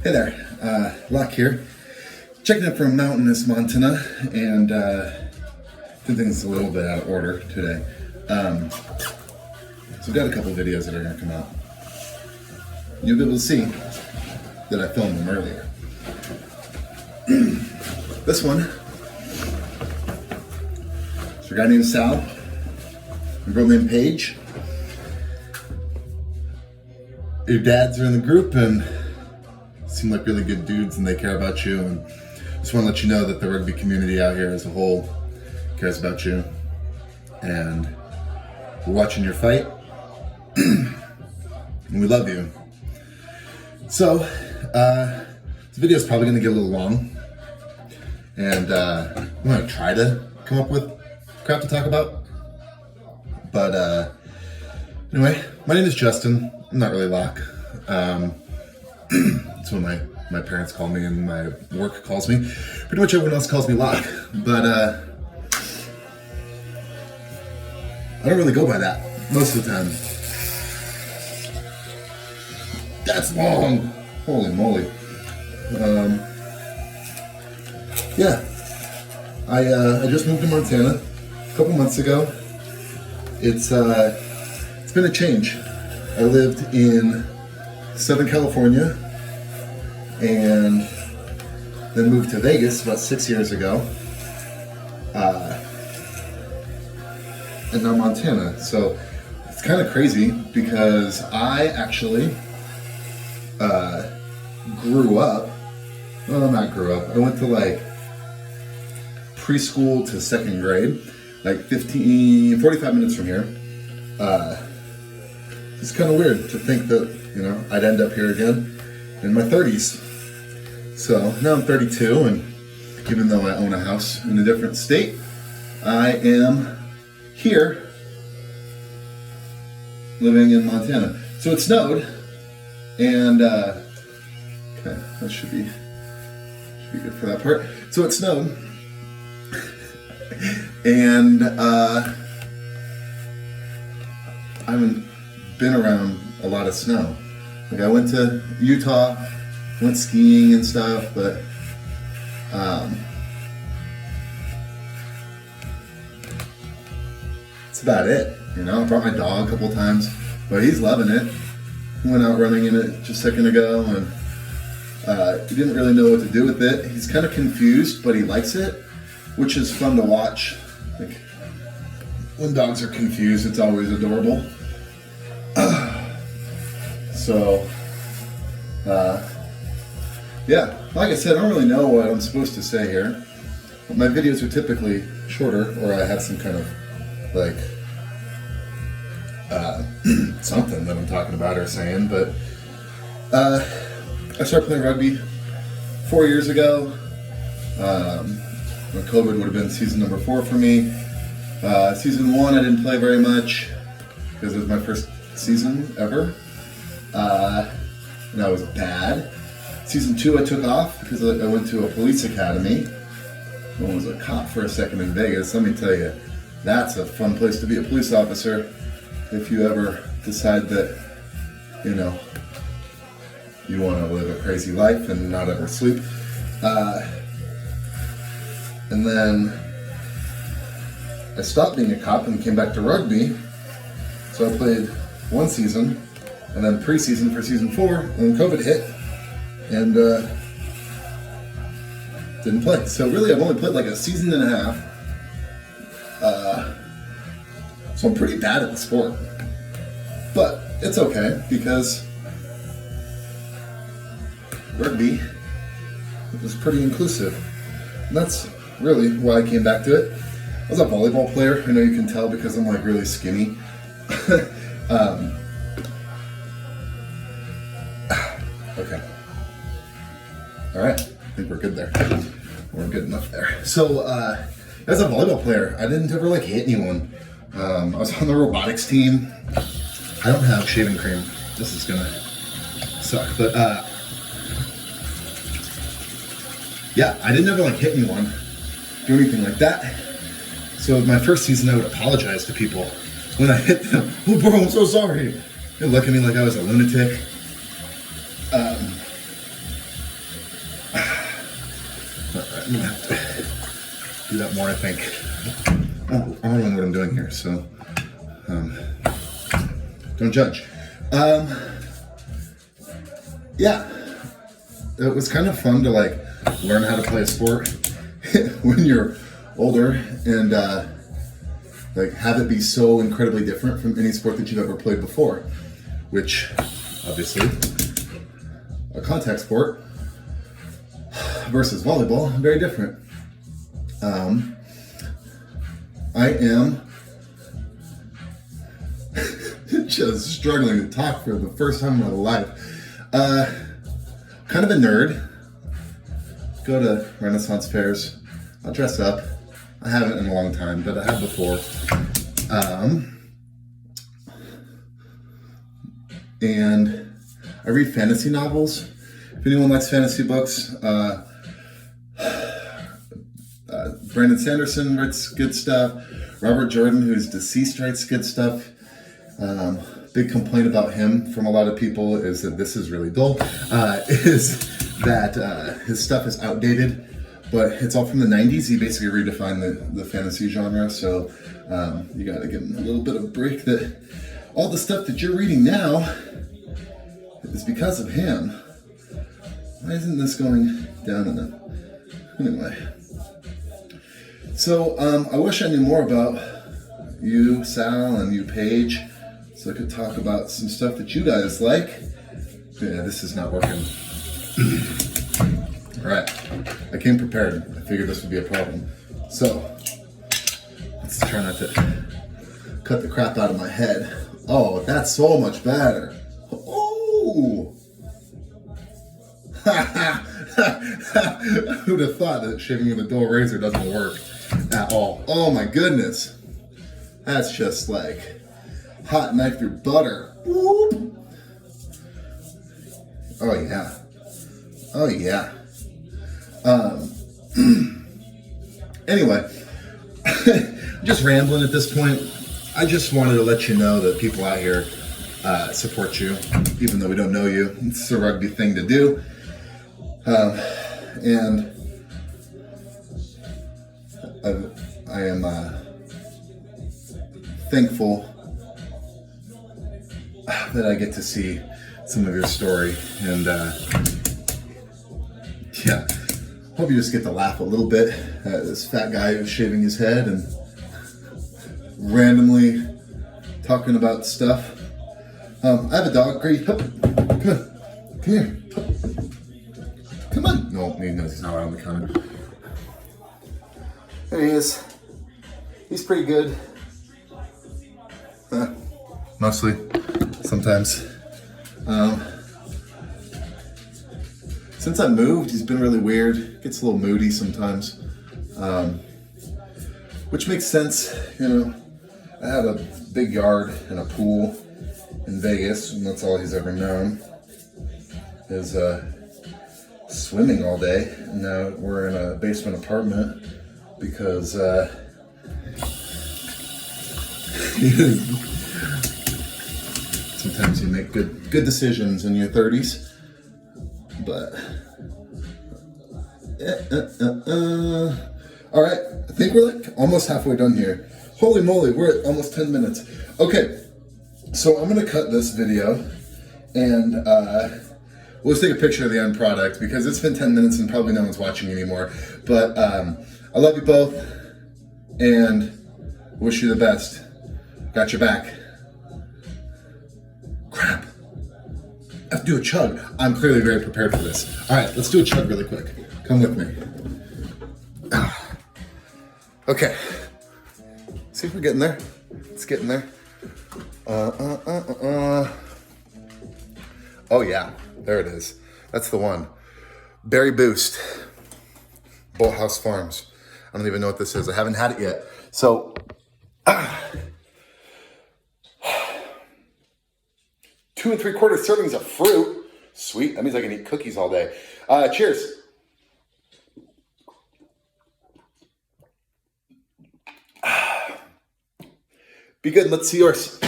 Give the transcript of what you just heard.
Hey there, Locke here. Checking in from Mountainous, Montana, and did things a little bit out of order today. So I've got a couple videos that are going to come out. You'll be able to see that I filmed them earlier. This one is a guy named Sal, a girl named Paige. Your dads are in the group and seem like really good dudes and they care about you, and just want to let you know that the rugby community out here as a whole cares about you, and we're watching your fight and we love you. So this video is probably going to get a little long, and I'm going to try to come up with crap to talk about, but anyway, my name is Justin. I'm not really Locke. That's what my parents call me and my work calls me. Pretty much everyone else calls me Locke, but I don't really go by that most of the time. That's long. Holy moly. Yeah. I just moved to Montana a couple months ago. It's been a change. I lived in Southern California and then moved to Vegas about 6 years ago, and now Montana. So it's kind of crazy because I actually grew up, well, not grew up, I went to like preschool to second grade, like 45 minutes from here. It's kind of weird to think that, you know, I'd end up here again in my 30s. So now I'm 32, and even though I own a house in a different state, I am here living in Montana. So it snowed, and okay, that should be good for that part. So it snowed, and I haven't been around a lot of snow. Like I went to Utah, went skiing and stuff, but that's about it. You know, I brought my dog a couple times, but he's loving it. He went out running in it just a second ago, and he didn't really know what to do with it. He's kind of confused, but he likes it, which is fun to watch. Like when dogs are confused, it's always adorable. So, yeah, like I said, I don't really know what I'm supposed to say here. My videos are typically shorter, or I have some kind of, like, something that I'm talking about or saying, but I started playing rugby 4 years ago. COVID would have been season number 4 for me. Season 1 I didn't play very much because it was my first season ever. And I was bad. Season 2 I took off because I went to a police academy. I was a cop for a second in Vegas. Let me tell you, that's a fun place to be a police officer if you ever decide that, you know, you want to live a crazy life and not ever sleep. And then I stopped being a cop and came back to rugby. So I played 1 season, and then preseason for season 4, and then COVID hit, and didn't play. So really, I've only played like a season and a half. So I'm pretty bad at the sport, but it's okay because rugby is pretty inclusive. And that's really why I came back to it. I was a volleyball player. I know you can tell because I'm like really skinny. Okay. All right. I think we're good there. We're good enough there. So, as a volleyball player, I didn't ever like hit anyone. I was on the robotics team. I don't have shaving cream. This is gonna suck, but yeah, I didn't ever like hit anyone, do anything like that. So my first season, I would apologize to people when I hit them. Oh, bro, I'm so sorry. They look at me like I was a lunatic. I'm gonna have to do that more, I think. Oh, I don't know what I'm doing here, so don't judge. Yeah, it was kind of fun to like learn how to play a sport when you're older and like have it be so incredibly different from any sport that you've ever played before, which obviously a contact sport versus volleyball, very different. I am just struggling to talk for the first time in my life. Kind of a nerd. Go to Renaissance fairs. I'll dress up. I haven't in a long time, but I have before. And I read fantasy novels. If anyone likes fantasy books, Brandon Sanderson writes good stuff. Robert Jordan, who's deceased, writes good stuff. Big complaint about him from a lot of people is that this is really dull. Is that his stuff is outdated, but it's all from the 90s. He basically redefined the fantasy genre, so you got to give him a little bit of a break that all the stuff that you're reading now is because of him. Why isn't this going down enough? Anyway. So I wish I knew more about you, Sal, and you, Paige, so I could talk about some stuff that you guys like. Yeah, this is not working. All right, I came prepared. I figured this would be a problem. So let's try not to cut the crap out of my head. Oh, that's so much better. Oh! Who'd have thought that shaving with a dull razor doesn't work at all? Oh my goodness. That's just like hot knife through butter. Whoop. Oh yeah. Oh yeah. Anyway, just rambling at this point. I just wanted to let you know that people out here support you, even though we don't know you. It's a rugby thing to do. And I am thankful that I get to see some of your story, and yeah, hope you just get to laugh a little bit at this fat guy who's shaving his head and randomly talking about stuff. I have a dog. Great. Come on. Come here. Come on. No, he knows he's not around the corner. There he is. He's pretty good. Mostly. Sometimes. Since I moved, he's been really weird. Gets a little moody sometimes. Which makes sense, you know. I have a big yard and a pool in Vegas, and that's all he's ever known is swimming all day. And now we're in a basement apartment because sometimes you make good decisions in your 30s, but all right, I think we're like almost halfway done here. Holy moly, we're at almost 10 minutes. Okay, so I'm gonna cut this video and we'll just take a picture of the end product because it's been 10 minutes and probably no one's watching anymore. But I love you both and wish you the best. Got your back. Crap. I have to do a chug. I'm clearly very prepared for this. All right, let's do a chug really quick. Come with me. Okay. See if we're getting there. It's getting there. Oh yeah, there it is. That's the one. Berry Boost. Bolthouse Farms. I don't even know what this is. I haven't had it yet. So, 2 3/4 servings of fruit. Sweet. That means I can eat cookies all day. Cheers. Be good. Let's see yours.